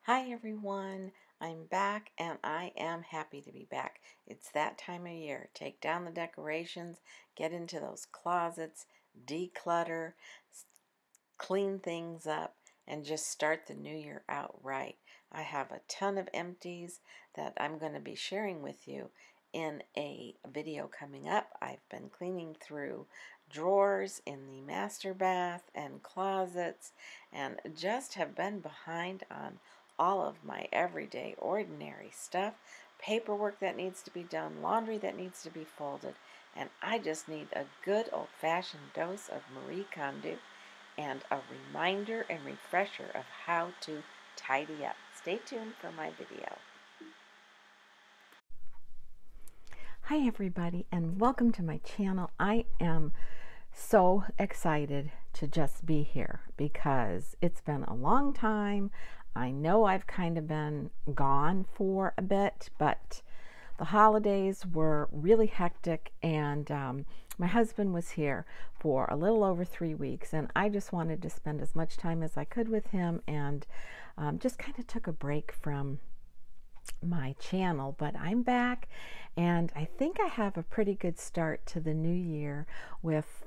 Hi everyone, I'm back and I am happy to be back. It's that time of year. Take down the decorations, get into those closets, declutter, clean things up, and just start the new year out right. I have a ton of empties that I'm going to be sharing with you in a video coming up. I've been cleaning through drawers in the master bath and closets and just have been behind on all of my everyday ordinary stuff, paperwork that needs to be done, laundry that needs to be folded, and I just need a good old-fashioned dose of Marie Kondo and a reminder and refresher of how to tidy up. Stay tuned for my video. Hi everybody and welcome to my channel. I am so excited to just be here because it's been a long time. I know I've kind of been gone for a bit, but the holidays were really hectic and my husband was here for a little over 3 weeks and I just wanted to spend as much time as I could with him and just kind of took a break from my channel, but I'm back and I think I have a pretty good start to the new year with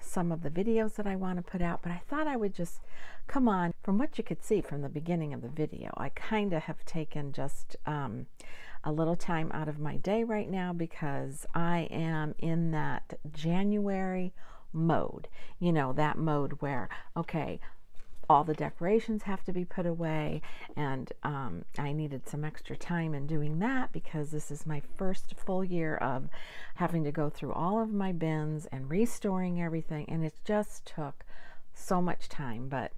some of the videos that I want to put out, but I thought I would just come on. From what you could see from the beginning of the video, I kind of have taken just a little time out of my day right now because I am in that January mode, you know, that mode where, okay, all the decorations have to be put away, and I needed some extra time in doing that because this is my first full year of having to go through all of my bins and restoring everything, and it just took so much time. But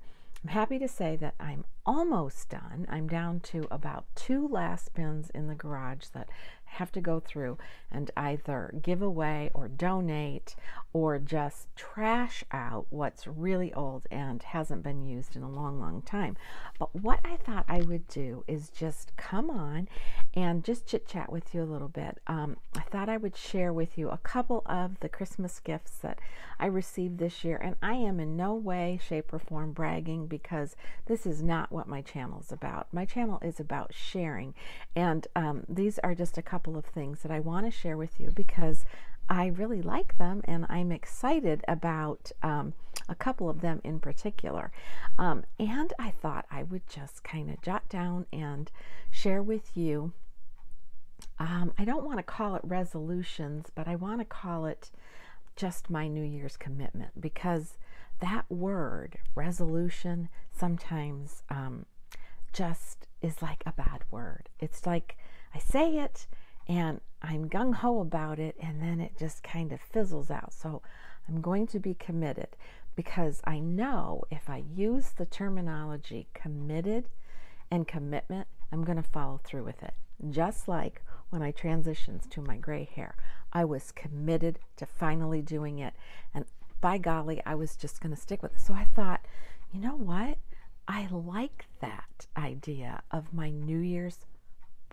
I'm happy to say that I'm almost done. I'm down to about 2 last bins in the garage that I have to go through and either give away or donate or just trash out what's really old and hasn't been used in a long time. But what I thought I would do is just come on and just chit chat with you a little bit. I thought I would share with you a couple of the Christmas gifts that I received this year, and I am in no way, shape, or form bragging because this is not what my channel is about. My channel is about sharing, and these are just a couple of things that I want to share with you because I really like them and I'm excited about a couple of them in particular. And I thought I would just kind of jot down and share with you. I don't want to call it resolutions, but I want to call it just my New Year's commitment, because that word, resolution, sometimes just is like a bad word. It's like I say it and I'm gung-ho about it and then it just kind of fizzles out. So I'm going to be committed because I know if I use the terminology committed and commitment, I'm going to follow through with it. Just like when I transitioned to my gray hair, I was committed to finally doing it, and by golly, I was just going to stick with it. So I thought, you know what? I like that idea of my New Year's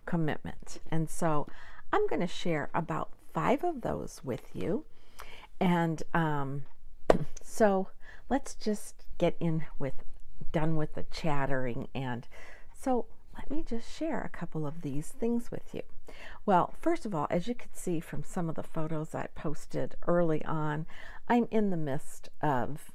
commitment. And so I'm going to share about 5 of those with you. And so let's just get done with the chattering. And so let me just share a couple of these things with you. Well, first of all, as you can see from some of the photos I posted early on, I'm in the midst of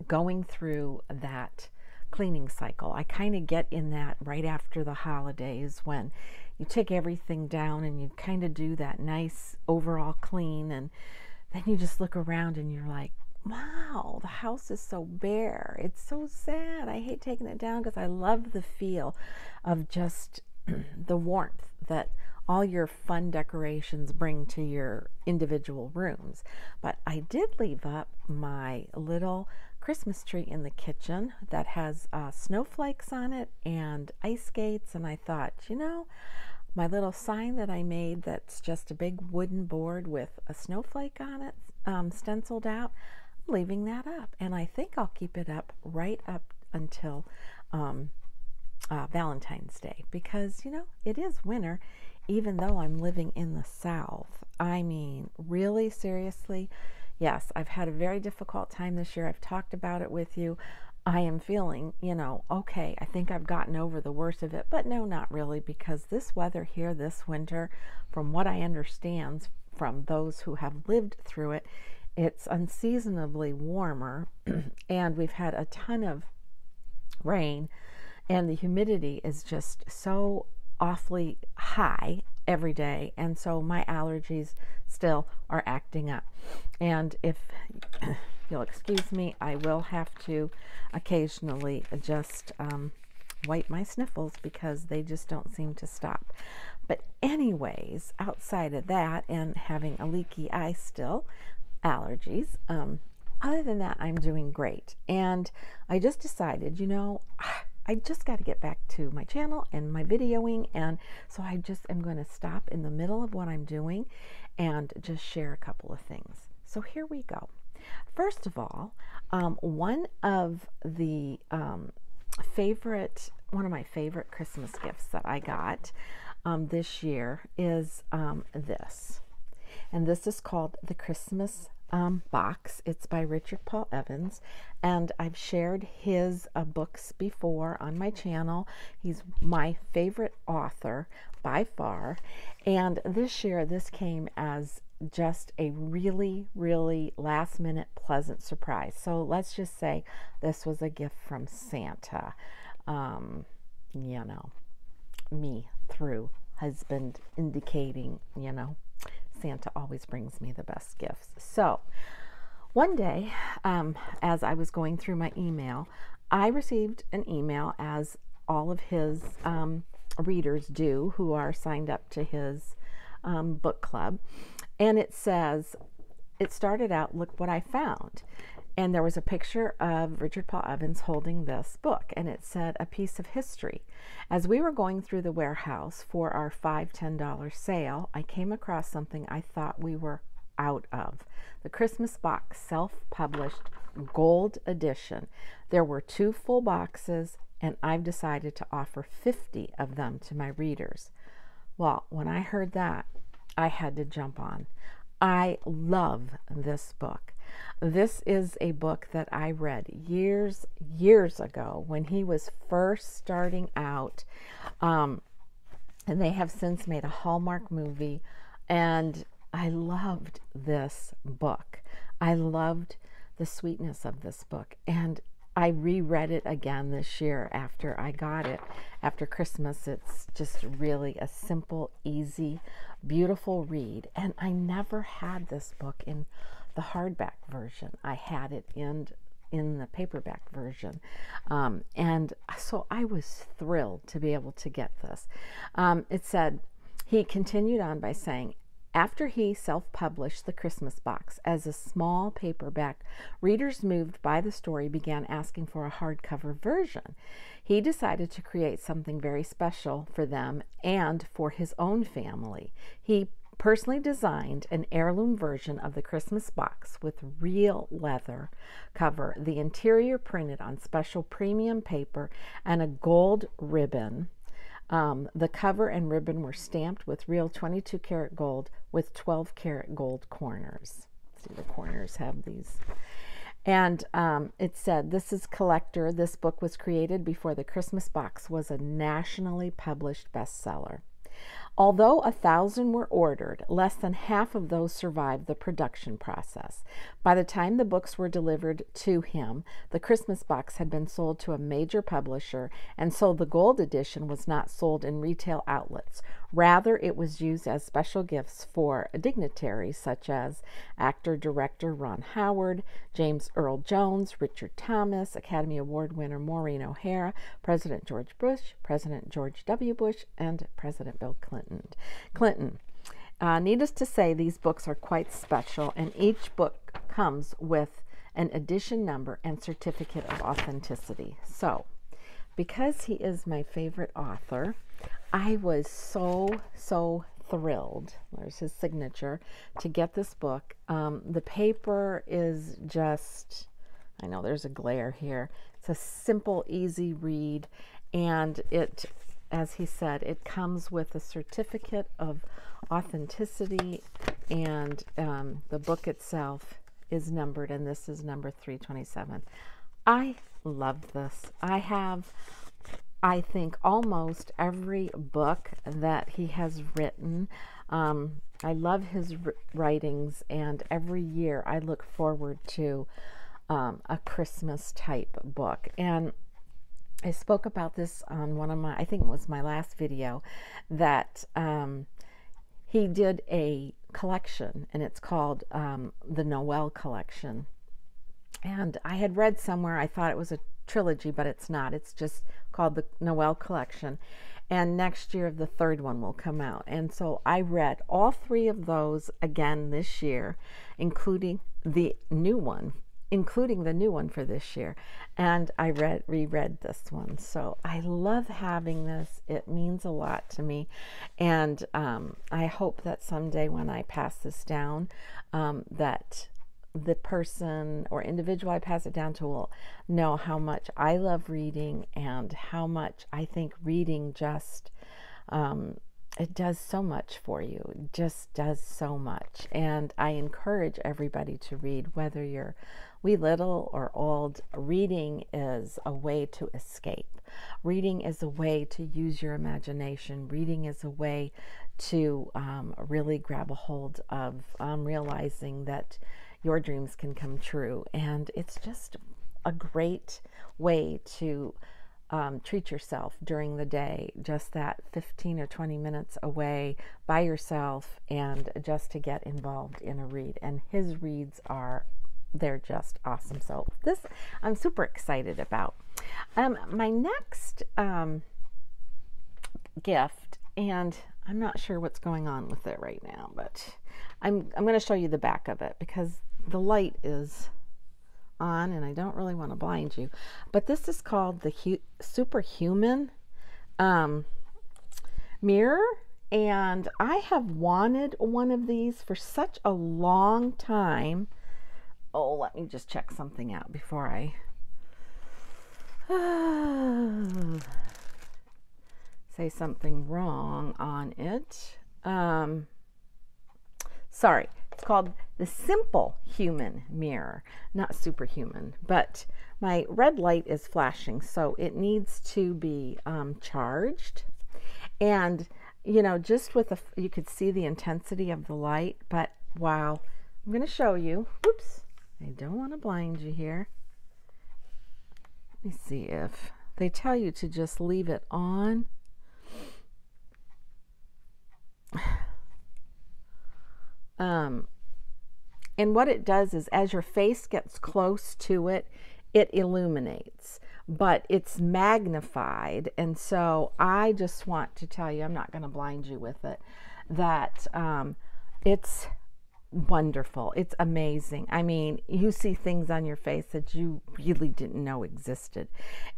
going through that cleaning cycle. I kind of get in that right after the holidays when you take everything down and you kind of do that nice overall clean, and then you just look around and you're like, wow, the house is so bare. It's so sad. I hate taking it down because I love the feel of just the warmth that all your fun decorations bring to your individual rooms. But I did leave up my little Christmas tree in the kitchen that has snowflakes on it and ice skates, and I thought, you know, my little sign that I made that's just a big wooden board with a snowflake on it, stenciled out, I'm leaving that up, and I think I'll keep it up right up until Valentine's Day, because, you know, it is winter, even though I'm living in the South. I mean, really, seriously, yes, I've had a very difficult time this year. I've talked about it with you. I am feeling, okay, I think I've gotten over the worst of it, but no, not really, because this weather here this winter, from what I understand from those who have lived through it, it's unseasonably warmer and we've had a ton of rain and the humidity is just so awfully high every day, and so my allergies still are acting up. And if you'll excuse me, I will have to occasionally just wipe my sniffles because they just don't seem to stop. But anyways, outside of that and having a leaky eye still, allergies, other than that, I'm doing great. And I just decided, I just got to get back to my channel and my videoing, and so I just am going to stop in the middle of what I'm doing and just share a couple of things. So here we go. First of all, one of my favorite Christmas gifts that I got this year is this. And this is called the Christmas box. It's by Richard Paul Evans, and I've shared his books before on my channel. He's my favorite author by far, and this year this came as just a really, really last minute pleasant surprise. So let's just say this was a gift from Santa. Me through husband indicating, Santa always brings me the best gifts. So one day, as I was going through my email, I received an email, as all of his readers do who are signed up to his book club. And it started out, look what I found. And there was a picture of Richard Paul Evans holding this book, and it said, a piece of history. As we were going through the warehouse for our $5-10 sale, I came across something I thought we were out of. The Christmas box, self-published gold edition. There were 2 full boxes, and I've decided to offer 50 of them to my readers. Well, when I heard that, I had to jump on. I love this book. This is a book that I read years ago when he was first starting out, and they have since made a Hallmark movie, and I loved this book. I loved the sweetness of this book, and I reread it again this year after I got it after Christmas. It's just really a simple, easy, beautiful read, and I never had this book in the hardback version. I had it in the paperback version, and so I was thrilled to be able to get this. It said, he continued on by saying, after he self-published the Christmas box as a small paperback, readers moved by the story began asking for a hardcover version. He decided to create something very special for them and for his own family. He personally designed an heirloom version of the Christmas box with real leather cover, the interior printed on special premium paper, and a gold ribbon. The cover and ribbon were stamped with real 22 karat gold with 12 karat gold corners. See, the corners have these. And it said, this is collector. This book was created before the Christmas box was a nationally published bestseller. Although 1,000 were ordered, less than half of those survived the production process. By the time the books were delivered to him, the Christmas box had been sold to a major publisher, and so the gold edition was not sold in retail outlets. Rather, it was used as special gifts for dignitaries such as actor-director Ron Howard, James Earl Jones, Richard Thomas, Academy Award winner Maureen O'Hara, President George Bush, President George W. Bush, and President Bill Clinton. Needless to say, these books are quite special, and each book comes with an edition number and certificate of authenticity. So, because he is my favorite author, I was so thrilled, there's his signature, to get this book. The paper is just, I know there's a glare here. It's a simple, easy read, and it, as he said, it comes with a certificate of authenticity, and the book itself is numbered, and this is number 327. I love this. I have, I think, almost every book that he has written. I love his writings, and every year I look forward to a Christmas type book. And I spoke about this on one of my, I think it was my last video, that he did a collection, and it's called the Noel Collection. And I had read somewhere, I thought it was a trilogy, but it's not. It's just called the Noel Collection. And next year, the third one will come out. And so I read all three of those again this year, including the new one for this year. And I reread this one. So I love having this. It means a lot to me. And I hope that someday when I pass this down, that the person or individual I pass it down to will know how much I love reading and how much I think reading just, it does so much for you. It just does so much. And I encourage everybody to read, whether you're wee little or old. Reading is a way to escape. Reading is a way to use your imagination. Reading is a way to really grab a hold of realizing that your dreams can come true. And it's just a great way to treat yourself during the day, just that 15 or 20 minutes away by yourself, and just to get involved in a read. And his reads they're just awesome. So this I'm super excited about. My next gift, and I'm not sure what's going on with it right now, but I'm going to show you the back of it because the light is on and I don't really want to blind you. But this is called the Superhuman mirror, and I have wanted one of these for such a long time. Oh, let me just check something out before I say something wrong on it. Sorry, it's called the Simple Human Mirror, not Superhuman. But my red light is flashing, so it needs to be charged. And, you know, just with you could see the intensity of the light. But wow, I'm going to show you. Whoops, I don't want to blind you here. Let me see if they tell you to just leave it on. And what it does is, as your face gets close to it, it illuminates, but it's magnified. And so I just want to tell you, I'm not going to blind you with it, that it's wonderful. It's amazing. I mean, you see things on your face that you really didn't know existed.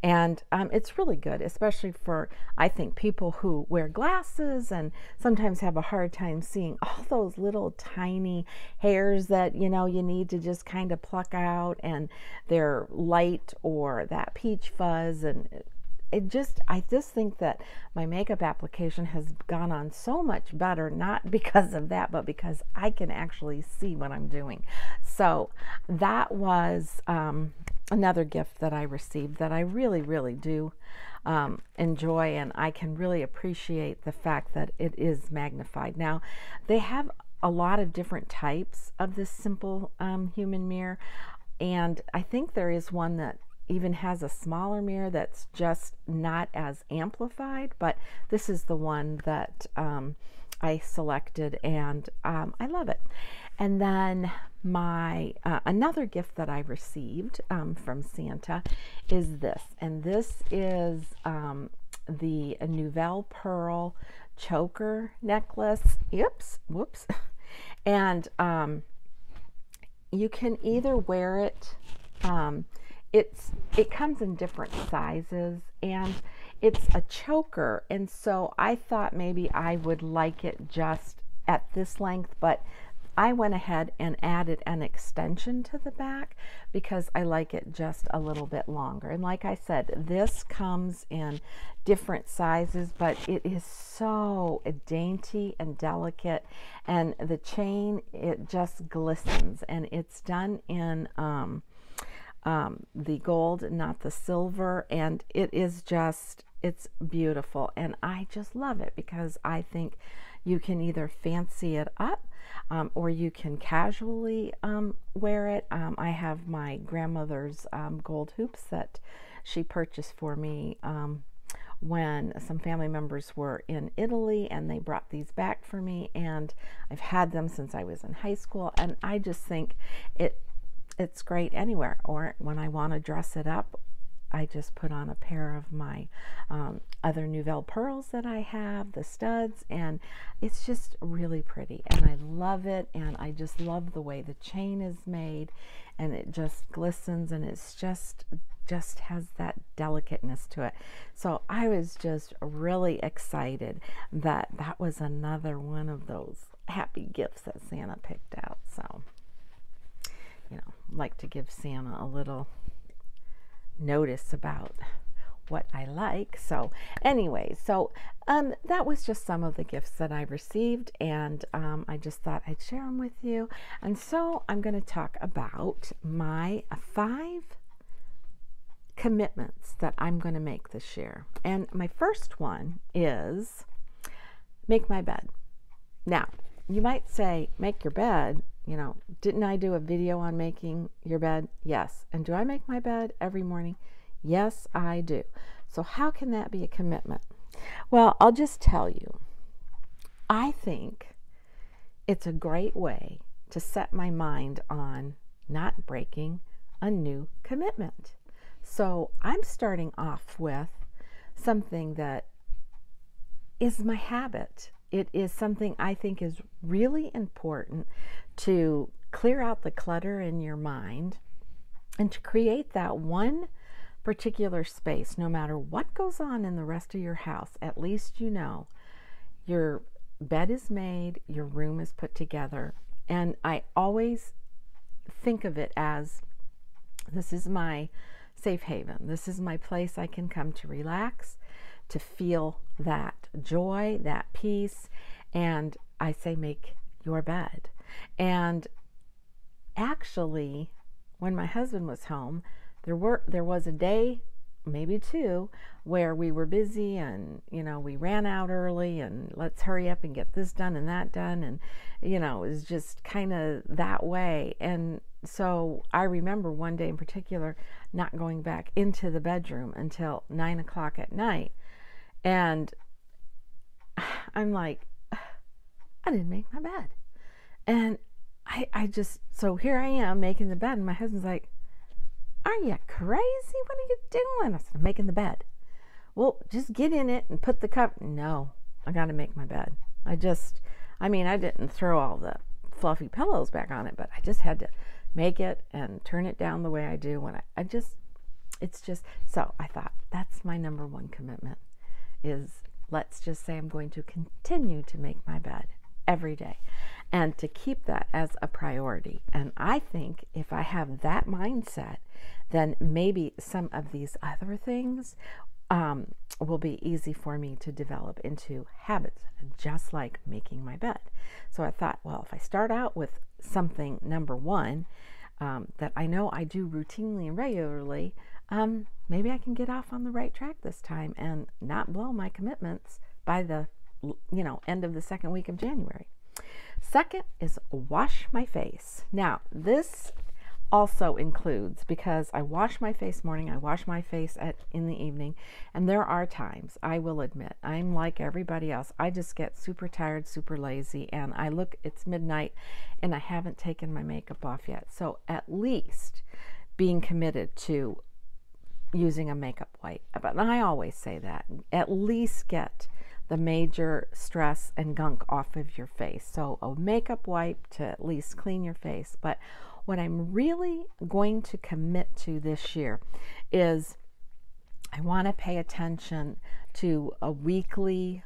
And it's really good, especially for, I think, people who wear glasses and sometimes have a hard time seeing all those little tiny hairs that, you know, you need to just kind of pluck out, and they're light or that peach fuzz. And I just think that my makeup application has gone on so much better, not because of that, but because I can actually see what I'm doing. So that was another gift that I received that I really, really do enjoy, and I can really appreciate the fact that it is magnified. Now, they have a lot of different types of this Simple Human mirror, and I think there is one that even has a smaller mirror that's just not as amplified, but this is the one that I selected, and I love it. And then my another gift that I received from Santa is this, and this is the Nouvelle Pearl choker necklace. Whoops. And you can either wear it, it comes in different sizes, and it's a choker, and so I thought maybe I would like it just at this length, but I went ahead and added an extension to the back because I like it just a little bit longer. And like I said, this comes in different sizes, but it is so dainty and delicate, and the chain, it just glistens, and it's done in the gold, not the silver, and it is just, it's beautiful, and I just love it because I think you can either fancy it up, or you can casually wear it. I have my grandmother's gold hoops that she purchased for me when some family members were in Italy, and they brought these back for me, and I've had them since I was in high school, and I just think it's great anywhere. Or when I want to dress it up, I just put on a pair of my other Nouvelle pearls that I have, the studs, and it's just really pretty, and I love it, and I just love the way the chain is made, and it just glistens, and it's just has that delicateness to it. So I was just really excited that that was another one of those happy gifts that Santa picked out. So, you know, like to give Santa a little notice about what I like. So anyway, so that was just some of the gifts that I received, and I just thought I'd share them with you. And so I'm going to talk about my 5 commitments that I'm going to make this year. And my first one is make my bed. Now, you might say, make your bed. You know, didn't I do a video on making your bed? Yes. And do I make my bed every morning? Yes, I do. So how can that be a commitment? Well, I'll just tell you, I think it's a great way to set my mind on not breaking a new commitment. So I'm starting off with something that is my habit. It is something I think is really important to clear out the clutter in your mind and to create that one particular space. No matter what goes on in the rest of your house, at least you know your bed is made, your room is put together. And I always think of it as, this is my safe haven. This is my place I can come to relax, to feel that joy, that peace. And I say, make your bed. And actually, when my husband was home, there was a day, maybe 2, where we were busy, and you know, we ran out early, and let's hurry up and get this done and that done, and you know, it was just kind of that way. And so I remember one day in particular not going back into the bedroom until 9 o'clock at night, and I'm like, I didn't make my bed. And I just, so here I am making the bed, and my husband's like, are you crazy? What are you doing? I said, I'm making the bed. Well, just get in it and put the cup. No, I got to make my bed. I didn't throw all the fluffy pillows back on it, but I just had to make it and turn it down the way I do when so I thought that's my number 1 commitment, is let's just say I'm going to continue to make my bed every day and to keep that as a priority. And I think if I have that mindset, then maybe some of these other things will be easy for me to develop into habits, just like making my bed. So I thought, well, if I start out with something number 1 that I know I do routinely and regularly, maybe I can get off on the right track this time and not blow my commitments by the end of the 2nd week of January. Second is wash my face. Now, this also includes, because I wash my face morning, I wash my face in the evening, and there are times, I will admit, I'm like everybody else. I just get super tired, super lazy, and it's midnight, and I haven't taken my makeup off yet. So at least being committed to using a makeup wipe. But I always say that, at least get the major stress and gunk off of your face. So a makeup wipe to at least clean your face. But what I'm really going to commit to this year is I want to pay attention to a weekly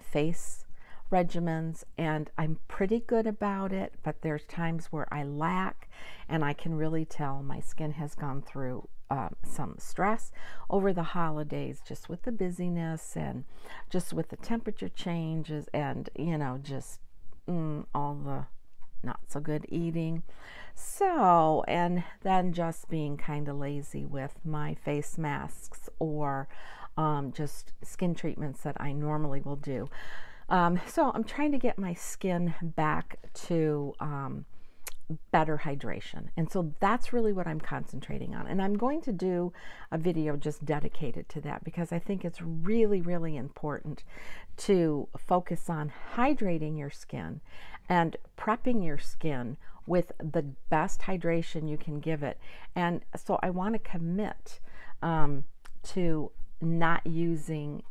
face regimens, and I'm pretty good about it, but there's times where I lack, and I can really tell my skin has gone through some stress over the holidays, just with the busyness and just with the temperature changes, and just all the not so good eating. So, and then just being kind of lazy with my face masks or just skin treatments that I normally will do. So I'm trying to get my skin back to better hydration. And so that's really what I'm concentrating on. And I'm going to do a video just dedicated to that because I think it's really, really important to focus on hydrating your skin and prepping your skin with the best hydration you can give it. And so I want to commit to not using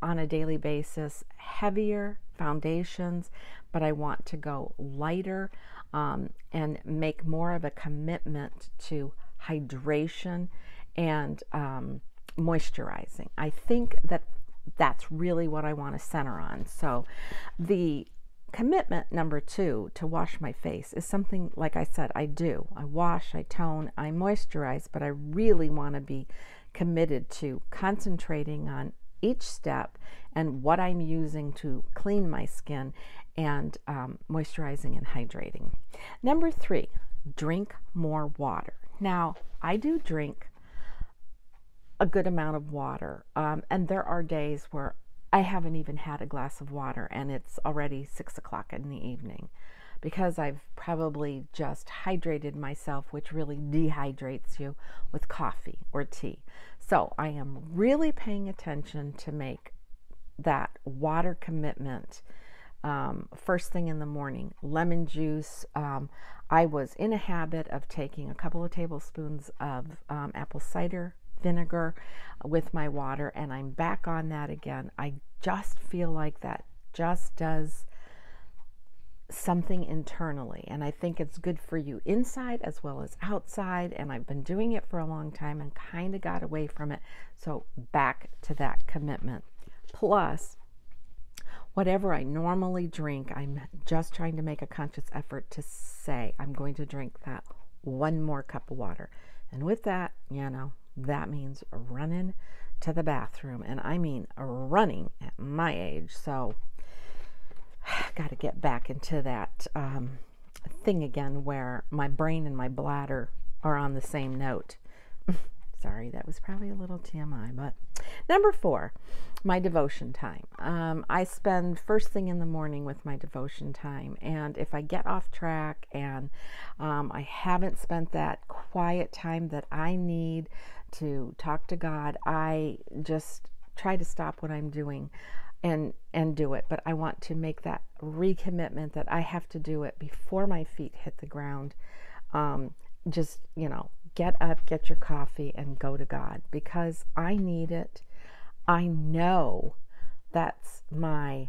on a daily basis heavier foundations, but I want to go lighter and make more of a commitment to hydration and moisturizing. I think that that's really what I want to center on. So the commitment number 2 to wash my face is something, like I said, I do. I wash, I tone, I moisturize, but I really want to be committed to concentrating on each step and what I'm using to clean my skin and moisturizing and hydrating. Number 3, drink more water. Now, I do drink a good amount of water, and there are days where I haven't even had a glass of water and it's already 6 o'clock in the evening because I've probably just hydrated myself, which really dehydrates you, with coffee or tea. So I am really paying attention to make that water commitment first thing in the morning. Lemon juice. I was in a habit of taking a couple of tablespoons of apple cider vinegar with my water, and I'm back on that again. I just feel like that just does something internally, and I think it's good for you inside as well as outside, and I've been doing it for a long time and kind of got away from it, so back to that commitment. Plus, whatever I normally drink, I'm just trying to make a conscious effort to say I'm going to drink that 1 more cup of water, and with that, that means running to the bathroom, and I mean running at my age. So got to get back into that thing again where my brain and my bladder are on the same note. Sorry, that was probably a little TMI. But number 4, my devotion time. I spend first thing in the morning with my devotion time, and if I get off track and I haven't spent that quiet time that I need to talk to God, I just try to stop what I'm doing and do it. But I want to make that recommitment that I have to do it before my feet hit the ground. Just, get up, get your coffee, and go to God because I need it. I know that's my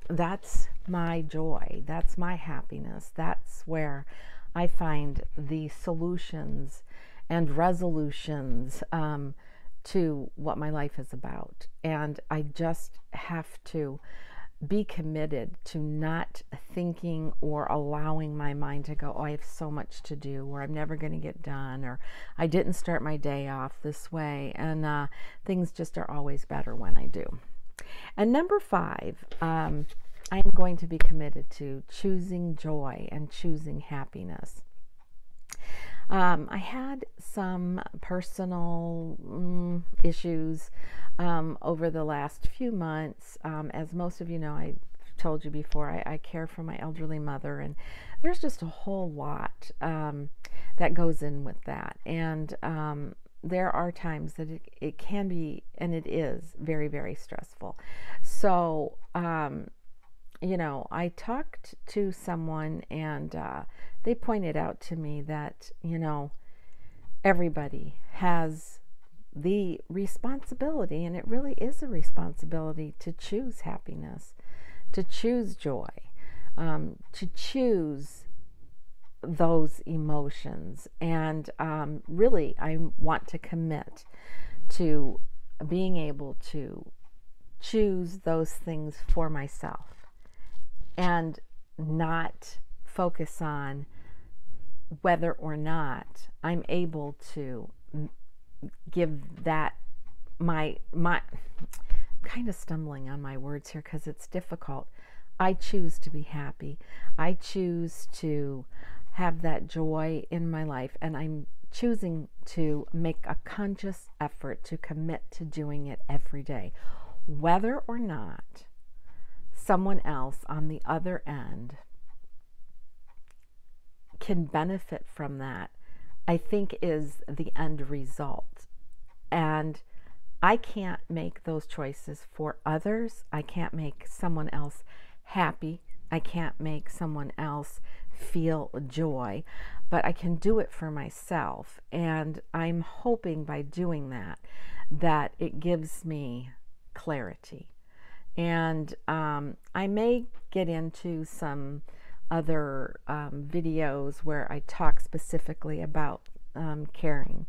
joy. That's my happiness. That's where I find the solutions and resolutions to what my life is about. And I just have to be committed to not thinking or allowing my mind to go, oh, I have so much to do, or I'm never going to get done, or I didn't start my day off this way. And things just are always better when I do. And number 5, I'm going to be committed to choosing joy and choosing happiness. I had some personal issues over the last few months. As most of you know, I told you before, I care for my elderly mother, and there's just a whole lot that goes in with that. And there are times that it can be, and it is, very, very stressful. So, I talked to someone, and they pointed out to me that, everybody has the responsibility, and it really is a responsibility to choose happiness, to choose joy, to choose those emotions. And really, I want to commit to being able to choose those things for myself and not focus on whether or not I'm able to give that my kind of stumbling on my words here because it's difficult. I choose to be happy. I choose to have that joy in my life, and I'm choosing to make a conscious effort to commit to doing it every day, whether or not someone else on the other end can benefit from that, I think is the end result. And I can't make those choices for others. I can't make someone else happy. I can't make someone else feel joy, but I can do it for myself. And I'm hoping by doing that, that it gives me clarity. And I may get into some other videos where I talk specifically about caring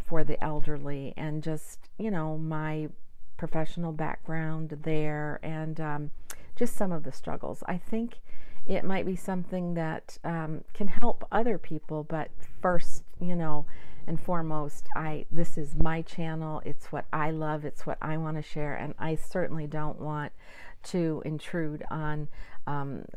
for the elderly, and just, my professional background there, and just some of the struggles. I think it might be something that can help other people, but first, and foremost, this is my channel. It's what I love. It's what I want to share, and I certainly don't want to intrude on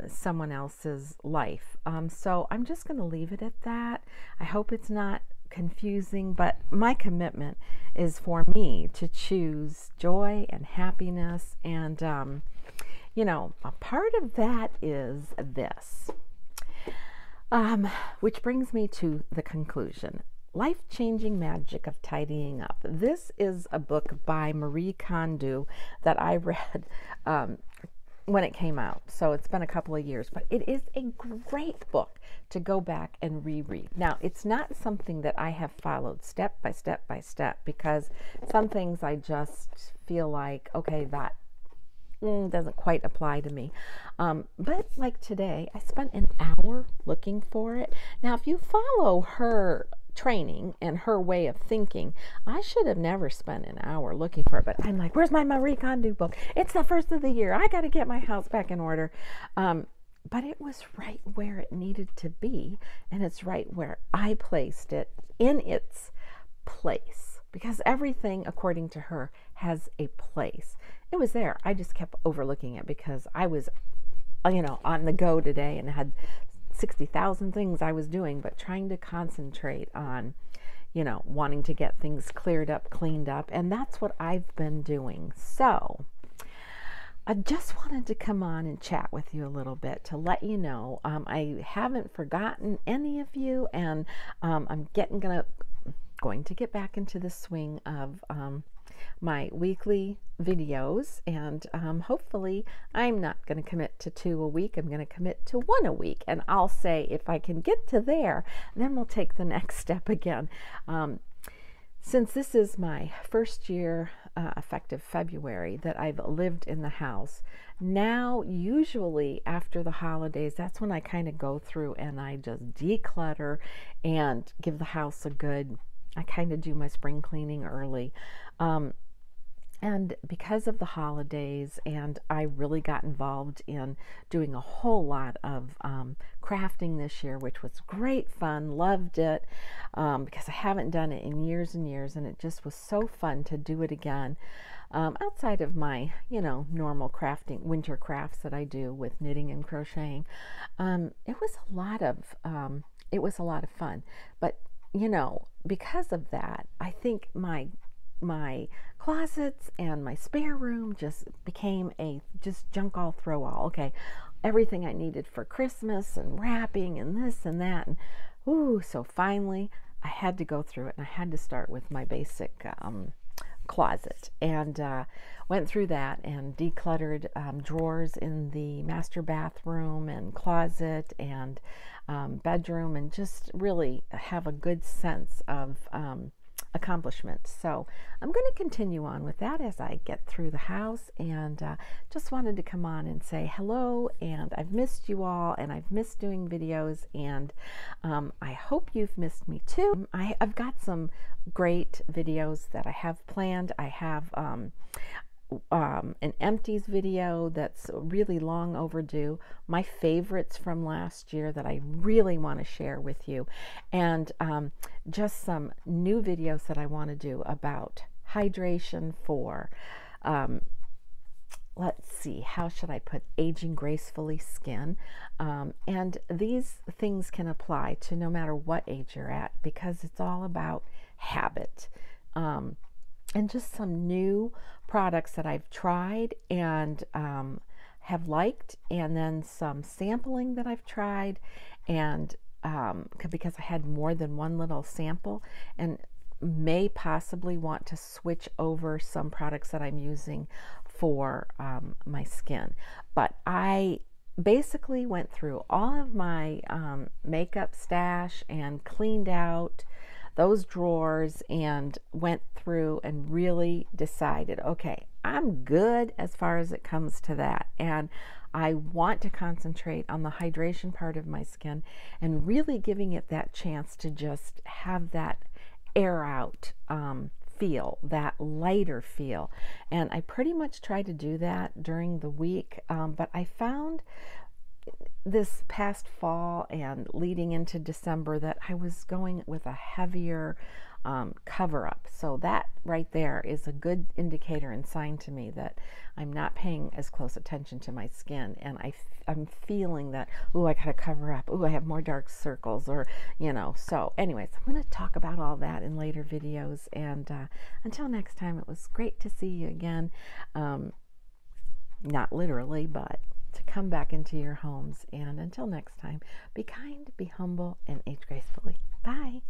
someone else's life. So I'm just going to leave it at that. I hope it's not confusing, but my commitment is for me to choose joy and happiness, and a part of that is this, which brings me to the conclusion. Life-Changing Magic of Tidying Up. This is a book by Marie Kondo that I read when it came out. So it's been a couple of years, but it is a great book to go back and reread. Now, it's not something that I have followed step by step by step, because some things I just feel like, okay, that doesn't quite apply to me. But like today, I spent an hour looking for it. Now, if you follow her training and her way of thinking, I should have never spent an hour looking for it, but I'm like, where's my Marie Kondo book? It's the first of the year. I got to get my house back in order. But it was right where it needed to be, and it's right where I placed it in its place, because everything, according to her, has a place. It was there. I just kept overlooking it because I was, on the go today and had 60,000 things I was doing, but trying to concentrate on, wanting to get things cleared up, cleaned up, and that's what I've been doing. So I just wanted to come on and chat with you a little bit to let you know I haven't forgotten any of you, and I'm going to get back into the swing of my weekly videos, and hopefully I'm not going to commit to 2 a week. I'm going to commit to 1 a week, and I'll say if I can get to there, then we'll take the next step again. Since this is my first year, effective February, that I've lived in the house, now usually after the holidays, that's when I kind of go through and I just declutter and give the house I kind of do my spring cleaning early. And because of the holidays, and I really got involved in doing a whole lot of crafting this year, which was great fun, loved it, because I haven't done it in years and years, and it just was so fun to do it again. Outside of my, normal crafting, winter crafts that I do with knitting and crocheting, it was a lot of fun. But because of that, I think my closets and my spare room just became just junk all throw all. Okay, everything I needed for Christmas and wrapping and this and that, and so finally I had to go through it, and I had to start with my basic closet, and went through that and decluttered drawers in the master bathroom and closet and bedroom, and just really have a good sense of accomplishment. So I'm going to continue on with that as I get through the house, and just wanted to come on and say hello, and I've missed you all, and I've missed doing videos, and I hope you've missed me too. I've got some great videos that I have planned. I have an empties video that's really long overdue, my favorites from last year that I really want to share with you, and just some new videos that I want to do about hydration for let's see, how should I put aging gracefully skin? And these things can apply to no matter what age you're at, because it's all about habit. And just some new products that I've tried and have liked, and then some sampling that I've tried, and because I had more than one little sample, and may possibly want to switch over some products that I'm using for my skin. But I basically went through all of my makeup stash and cleaned out those drawers and went through and really decided, okay, I'm good as far as it comes to that. And I want to concentrate on the hydration part of my skin and really giving it that chance to just have that air out feel, that lighter feel. And I pretty much try to do that during the week, but I found this past fall and leading into December that I was going with a heavier cover up. So that right there is a good indicator and sign to me that I'm not paying as close attention to my skin, and I'm feeling that, oh, I gotta cover up, oh, I have more dark circles, or so anyways, I'm going to talk about all that in later videos, and until next time, it was great to see you again. Not literally, but to come back into your homes. And until next time, be kind, be humble, and age gracefully. Bye.